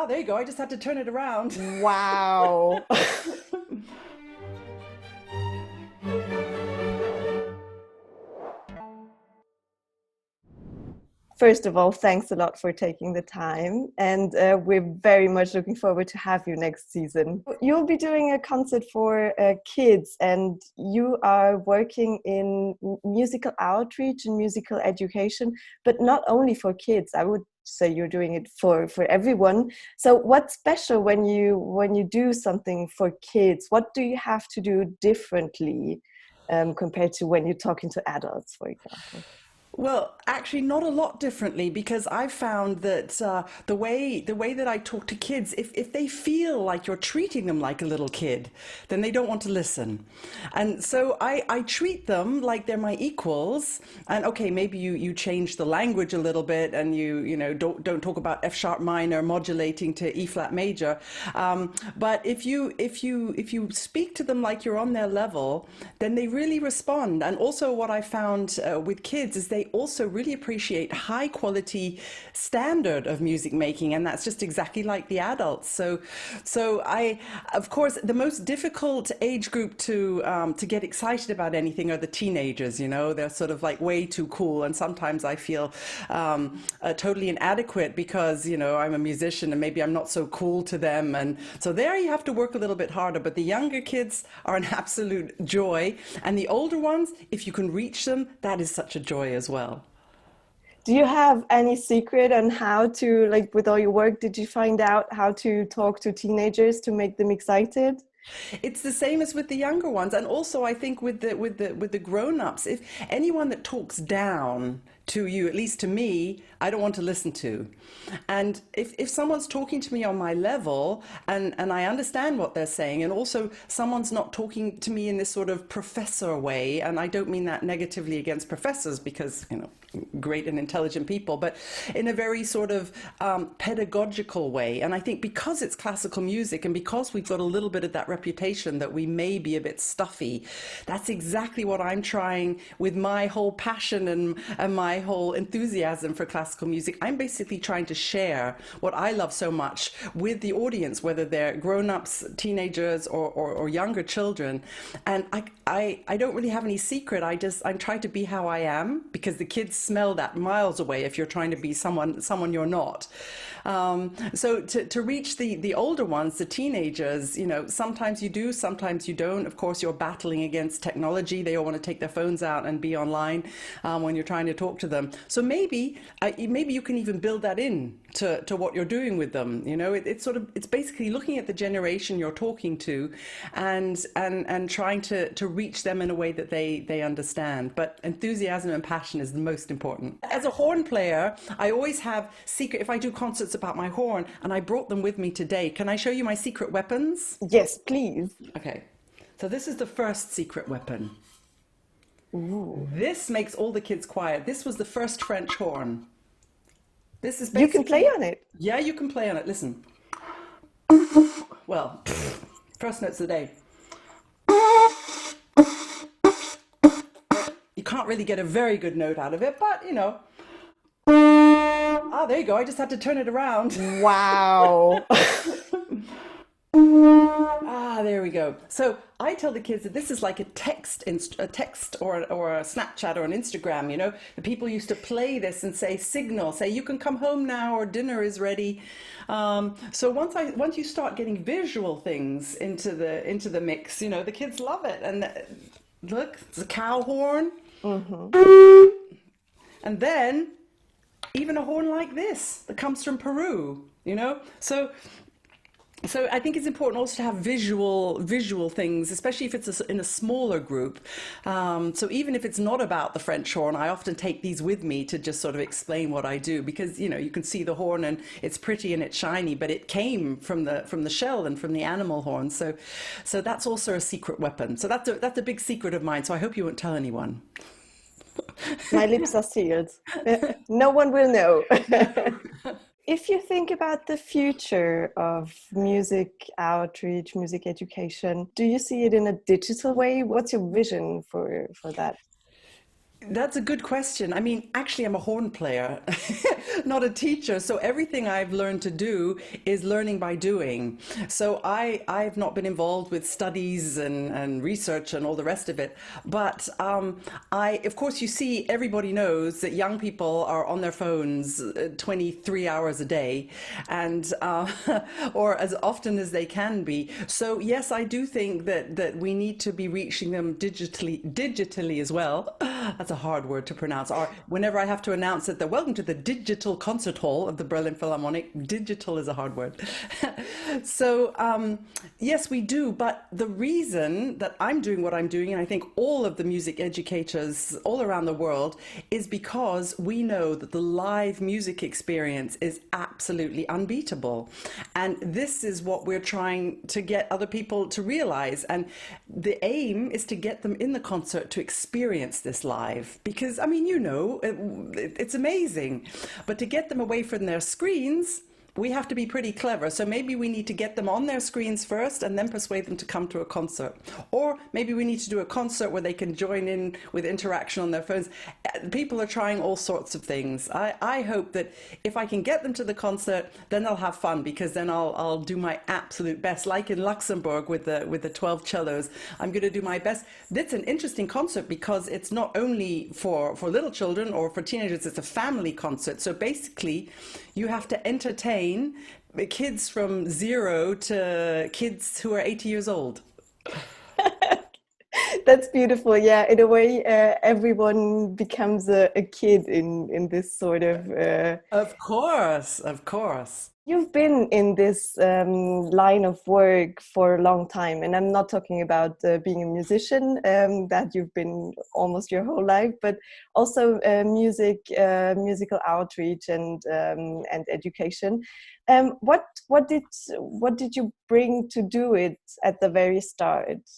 Oh, there you go. I just had to turn it around. Wow. First of all, thanks a lot for taking the time, and we're very much looking forward to have you next season. You'll be doing a concert for kids, and you are working in musical outreach and musical education, but not only for kids. I would say you're doing it for everyone. So, what's special when you do something for kids? What do you have to do differently compared to when you're talking to adults, for example? Well, actually, not a lot differently because I've found that the way that I talk to kids, if they feel like you're treating them like a little kid, then they don't want to listen, and so I treat them like they're my equals. And okay, maybe you change the language a little bit, and you know don't talk about F sharp minor modulating to E flat major, but if you speak to them like you're on their level, then they really respond. And also, what I found with kids is they also really appreciate high quality standard of music making, and that's just exactly like the adults. So I, of course, the most difficult age group to get excited about anything are the teenagers. You know, they're sort of like way too cool, and sometimes I feel totally inadequate because I'm a musician and maybe I'm not so cool to them, and so there you have to work a little bit harder. But the younger kids are an absolute joy, and the older ones, if you can reach them, that is such a joy as well. Do you have any secret on how to, like, with all your work, did you find out how to talk to teenagers to make them excited? It's the same as with the younger ones, and also I think with the grown-ups, if anyone that talks down to you, at least to me, I don't want to listen to. And if someone's talking to me on my level, and I understand what they're saying, and also someone's not talking to me in this sort of professor way, and I don't mean that negatively against professors because great and intelligent people, but in a very sort of pedagogical way. And I think because it's classical music, and because we've got a little bit of that reputation that we may be a bit stuffy, that's exactly what I'm trying with my whole passion and my whole enthusiasm for classical music. I'm basically trying to share what I love so much with the audience, whether they're grown-ups, teenagers, or younger children. And I don't really have any secret. I'm trying to be how I am, because the kids smell that miles away if you're trying to be someone you're not. So to reach the older ones, the teenagers, sometimes you do, sometimes you don't. Of course, you're battling against technology. They all want to take their phones out and be online when you're trying to talk to them. So maybe you can even build that in to what you're doing with them. It's basically looking at the generation you're talking to, and trying to reach them in a way that they understand. But enthusiasm and passion is the most important. As a horn player, I always have secret. If I do concerts about my horn, and I brought them with me today, can I show you my secret weapons? Yes, please. Okay. So this is the first secret weapon. Ooh. This makes all the kids quiet. This was the first French horn. This is You can play basically, on it. yeah, you can play on it. Listen. Well, first notes of the day. You can't really get a very good note out of it, but Ah, there you go. I just had to turn it around. Wow. Ah, there we go. So I tell the kids that this is like a text or a Snapchat or an Instagram. The people used to play this and say you can come home now or dinner is ready. So once you start getting visual things into the mix, the kids love it. And look, it's a cow horn, and then even a horn like this that comes from Peru. So I think it's important also to have visual things, especially if it's in a smaller group. So even if it's not about the French horn, I often take these with me to just sort of explain what I do, because you can see the horn and it's pretty and it's shiny, but it came from the shell and from the animal horn. So that's also a secret weapon. So that's a big secret of mine. So I hope you won't tell anyone. My lips are sealed. No one will know. No. If you think about the future of music outreach, music education, do you see it in a digital way? What's your vision for that? That's a good question. I mean, actually, I'm a horn player, not a teacher. So everything I've learned to do is learning by doing. So I've not been involved with studies and research and all the rest of it. But of course, you see, everybody knows that young people are on their phones 23 hours a day, and or as often as they can be. So yes, I do think that we need to be reaching them digitally as well. That's a hard word to pronounce. Or whenever I have to announce that they're welcome to the digital concert hall of the Berlin Philharmonic, digital is a hard word. So yes, we do. But the reason that I'm doing what I'm doing, and I think all of the music educators all around the world, is because we know that the live music experience is absolutely unbeatable. And this is what we're trying to get other people to realize. And the aim is to get them in the concert to experience this live. Because, I mean, it's amazing. But to get them away from their screens, we have to be pretty clever. So maybe we need to get them on their screens first and then persuade them to come to a concert. Or maybe we need to do a concert where they can join in with interaction on their phones. People are trying all sorts of things. I hope that if I can get them to the concert, then they'll have fun, because then I'll do my absolute best. Like in Luxembourg with the 12 cellos, I'm going to do my best. It's an interesting concert because it's not only for little children or for teenagers, it's a family concert. So basically, you have to entertain kids from 0 to kids who are 80 years old. That's beautiful. Yeah, in a way, everyone becomes a kid in this sort of. Of course, of course. You've been in this line of work for a long time, and I'm not talking about being a musician, that you've been almost your whole life, but also musical outreach and education. What did you bring to do it at the very start?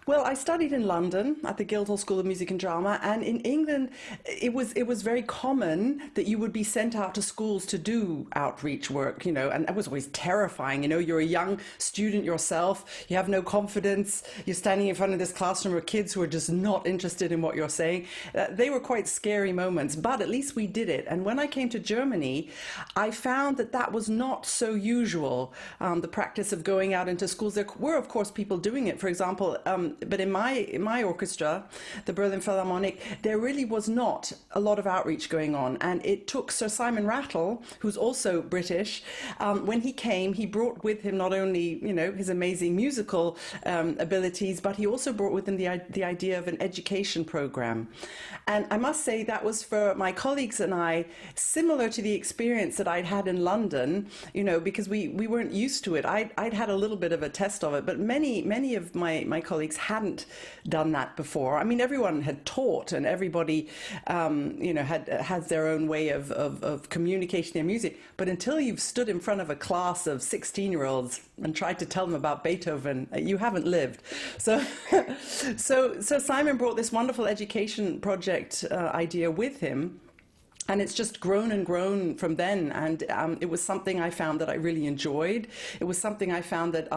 Well, I studied in London at the Guildhall School of Music and Drama, and in England, it was very common that you would be sent out to schools to do outreach work, and that was always terrifying. You're a young student yourself, you have no confidence, you're standing in front of this classroom of kids who are just not interested in what you're saying. They were quite scary moments, but at least we did it. And when I came to Germany, I found that that was not so usual, the practice of going out into schools. There were, of course, people doing it. For example, but in my orchestra, the Berlin Philharmonic, there really was not a lot of outreach going on. And it took Sir Simon Rattle, who's also British, when he came, he brought with him not only, his amazing musical abilities, but he also brought with him the idea of an education program. And I must say that was, for my colleagues and I, similar to the experience that I'd had in London, because we weren't used to it. I'd had a little bit of a test of it, but many of my colleagues hadn't done that before. I mean, everyone had taught, and everybody, has their own way of communicating their music. But until you've stood in front of a class of 16-year-olds and tried to tell them about Beethoven, you haven't lived. So, so Simon brought this wonderful education project idea with him. And it's just grown and grown from then, and it was something I found that I really enjoyed. It was something I found that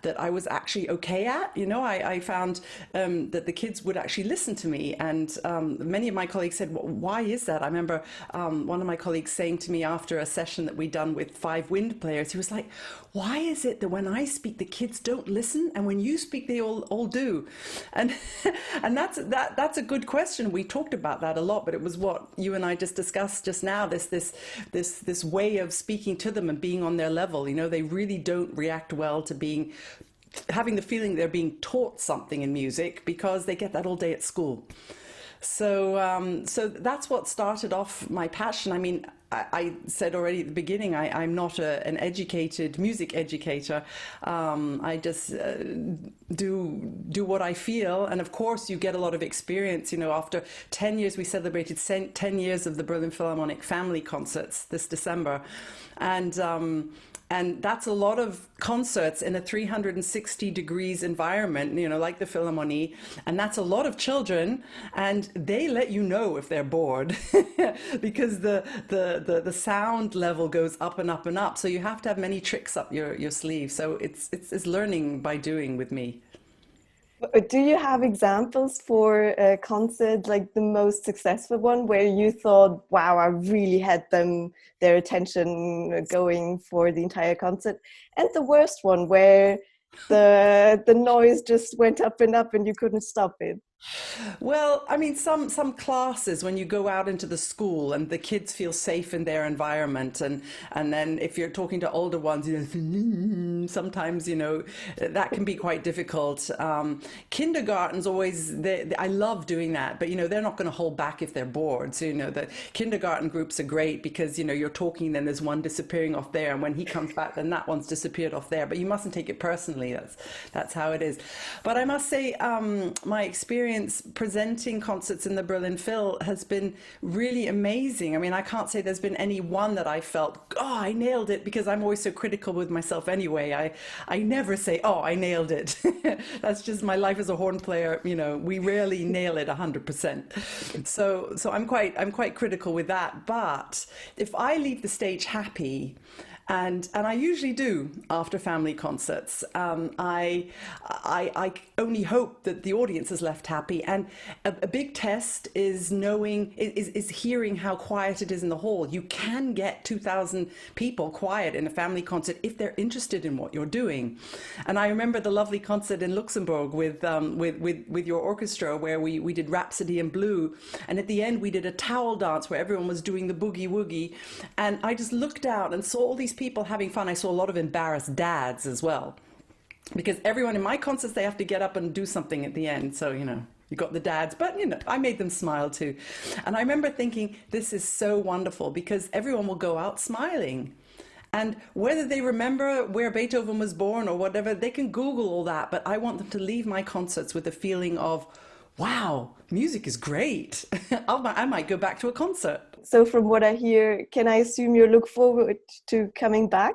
that I was actually okay at. I found that the kids would actually listen to me, and many of my colleagues said, well, "Why is that?" I remember one of my colleagues saying to me after a session that we'd done with 5 wind players, he was like, "Why is it that when I speak, the kids don't listen, and when you speak, they all do?" And and that's a good question. We talked about that a lot, but it was what you and I just discussed just now, this way of speaking to them and being on their level. They really don't react well to having the feeling they're being taught something in music, because they get that all day at school. So that's what started off my passion. I mean, I said already at the beginning, I'm not an educated music educator. I just do what I feel. And of course, you get a lot of experience. After 10 years, we celebrated 10 years of the Berlin Philharmonic family concerts this December. And that's a lot of concerts in a 360 degrees environment, like the Philharmonie. And that's a lot of children, and they let you know if they're bored because the sound level goes up and up and up. So you have to have many tricks up your sleeve. So it's learning by doing with me. Do you have examples for a concert, like the most successful one, where you thought, "Wow, I really had their attention going for the entire concert," and the worst one where the noise just went up and up and you couldn't stop it? Well, I mean, some classes when you go out into the school and the kids feel safe in their environment, and then if you're talking to older ones, sometimes that can be quite difficult. Kindergarten's always I love doing that, but they're not going to hold back if they're bored. So the kindergarten groups are great because you're talking, then there's one disappearing off there, and when he comes back, then that one's disappeared off there. But you mustn't take it personally. That's how it is. But I must say, my experience presenting concerts in the Berlin Phil has been really amazing. I mean, I can't say there's been any one that I felt, oh, I nailed it, because I'm always so critical with myself anyway. I never say, oh, I nailed it. That's just my life as a horn player. We rarely nail it 100%. So I'm quite critical with that. But if I leave the stage happy, and I usually do after family concerts. I only hope that the audience is left happy. And a big test is hearing how quiet it is in the hall. You can get 2,000 people quiet in a family concert if they're interested in what you're doing. And I remember the lovely concert in Luxembourg with your orchestra, where we did Rhapsody in Blue, and at the end we did a towel dance where everyone was doing the boogie woogie, and I just looked out and saw all these people having fun. I saw a lot of embarrassed dads as well, because everyone in my concerts, they have to get up and do something at the end. So, you got the dads, but I made them smile too. And I remember thinking, this is so wonderful, because everyone will go out smiling. And whether they remember where Beethoven was born or whatever, they can Google all that. But I want them to leave my concerts with a feeling of, wow, music is great. I might go back to a concert. So from what I hear, can I assume you look forward to coming back?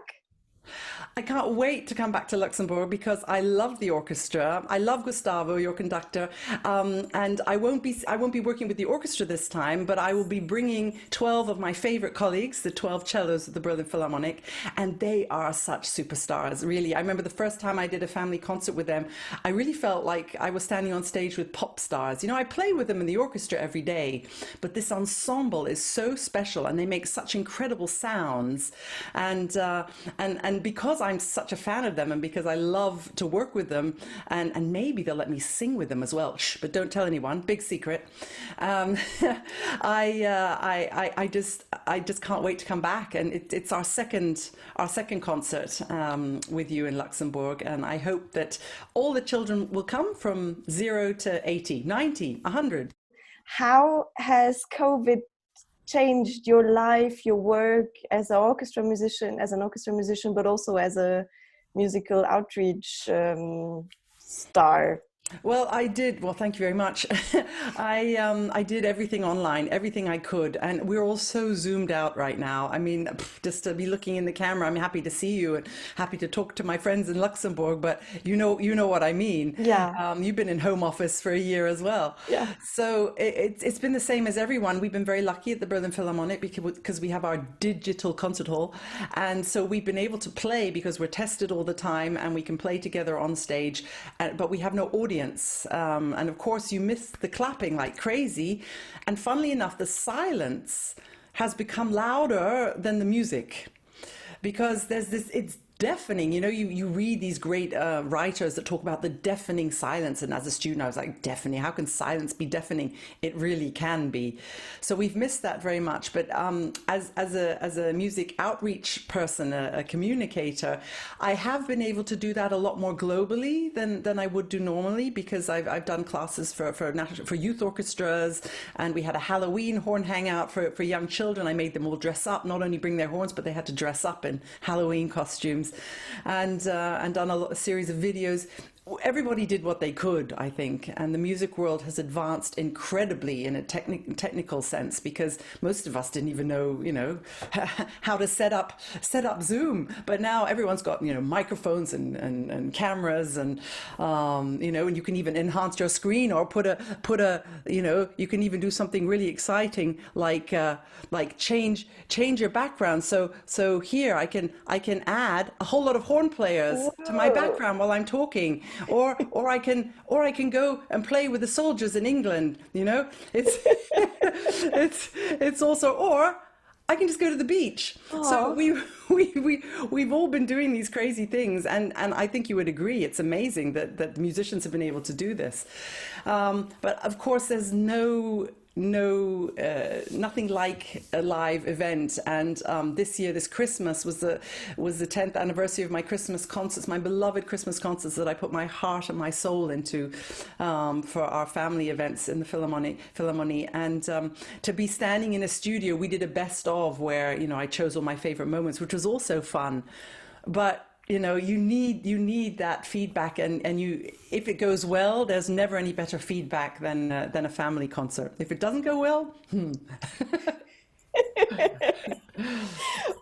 I can't wait to come back to Luxembourg, because I love the orchestra. I love Gustavo, your conductor, and I won't be working with the orchestra this time, but I will be bringing 12 of my favorite colleagues, the 12 cellos of the Berlin Philharmonic, and they are such superstars. Really, I remember the first time I did a family concert with them, I really felt like I was standing on stage with pop stars. I play with them in the orchestra every day, but this ensemble is so special, and they make such incredible sounds, and because I'm such a fan of them, and because I love to work with them, and maybe they'll let me sing with them as well. Shh, but don't tell anyone. Big secret. I just can't wait to come back, and it's our second concert with you in Luxembourg, and I hope that all the children will come from 0 to 80, 90, 100. How has COVID changed your life, your work as an orchestra musician, but also as a musical outreach star? Well, I did. Well, thank you very much. I did everything online, everything I could, and we're all so zoomed out right now. I mean, just to be looking in the camera, I'm happy to see you and happy to talk to my friends in Luxembourg, but you know what I mean. Yeah. You've been in home office for a year as well. Yeah. So it's been the same as everyone. We've been very lucky at the Berlin Philharmonic because we have our digital concert hall, and so we've been able to play because we're tested all the time, and we can play together on stage, but we have no audience. And of course, you miss the clapping like crazy. And funnily enough, the silence has become louder than the music, because it's deafening. You read these great writers that talk about the deafening silence, and as a student I was like, deafening, how can silence be deafening? It really can be. So we've missed that very much. But as a music outreach person, a communicator, I have been able to do that a lot more globally than I would do normally, because I've done classes for youth orchestras, and we had a Halloween horn hangout for young children. I made them all dress up, not only bring their horns, but they had to dress up in Halloween costumes, and done a series of videos. Everybody did what they could, I think, and the music world has advanced incredibly in a technical sense, because most of us didn't even know, how to set up Zoom. But now everyone's got, microphones and cameras, and and you can even enhance your screen, or put a you can even do something really exciting like change your background. So here I can add a whole lot of horn players to my background while I'm talking. or I can go and play with the soldiers in England. You know, it's it's also, or I can just go to the beach. So Oh, we've all been doing these crazy things, and I think you would agree it's amazing that musicians have been able to do this. But of course, there's nothing like a live event. And this year, this Christmas was the 10th anniversary of my Christmas concerts, my beloved Christmas concerts that I put my heart and my soul into for our family events in the Philharmonie. And to be standing in a studio, we did a best of where, you know, I chose all my favorite moments, which was also fun. But you know, you need that feedback, and you, if it goes well, there's never any better feedback than a family concert. If it doesn't go well,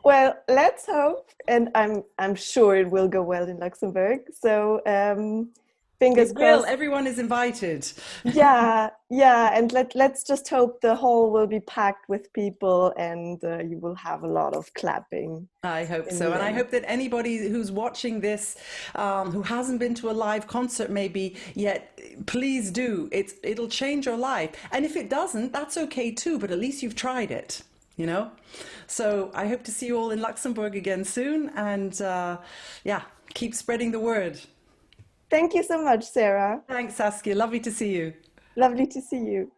well, let's hope, and I'm sure it will go well in Luxembourg. So fingers it will. crossed. Everyone is invited. Yeah, yeah, and let's just hope the hall will be packed with people, and you will have a lot of clapping I hope in so. the And I end. hope that anybody who's watching this, who hasn't been to a live concert maybe yet, please do. It'll change your life. And if it doesn't, that's okay too, but at least you've tried it, you know? So I hope to see you all in Luxembourg again soon. And yeah, keep spreading the word. Thank you so much, Sarah. Thanks, Saskia. Lovely to see you. Lovely to see you.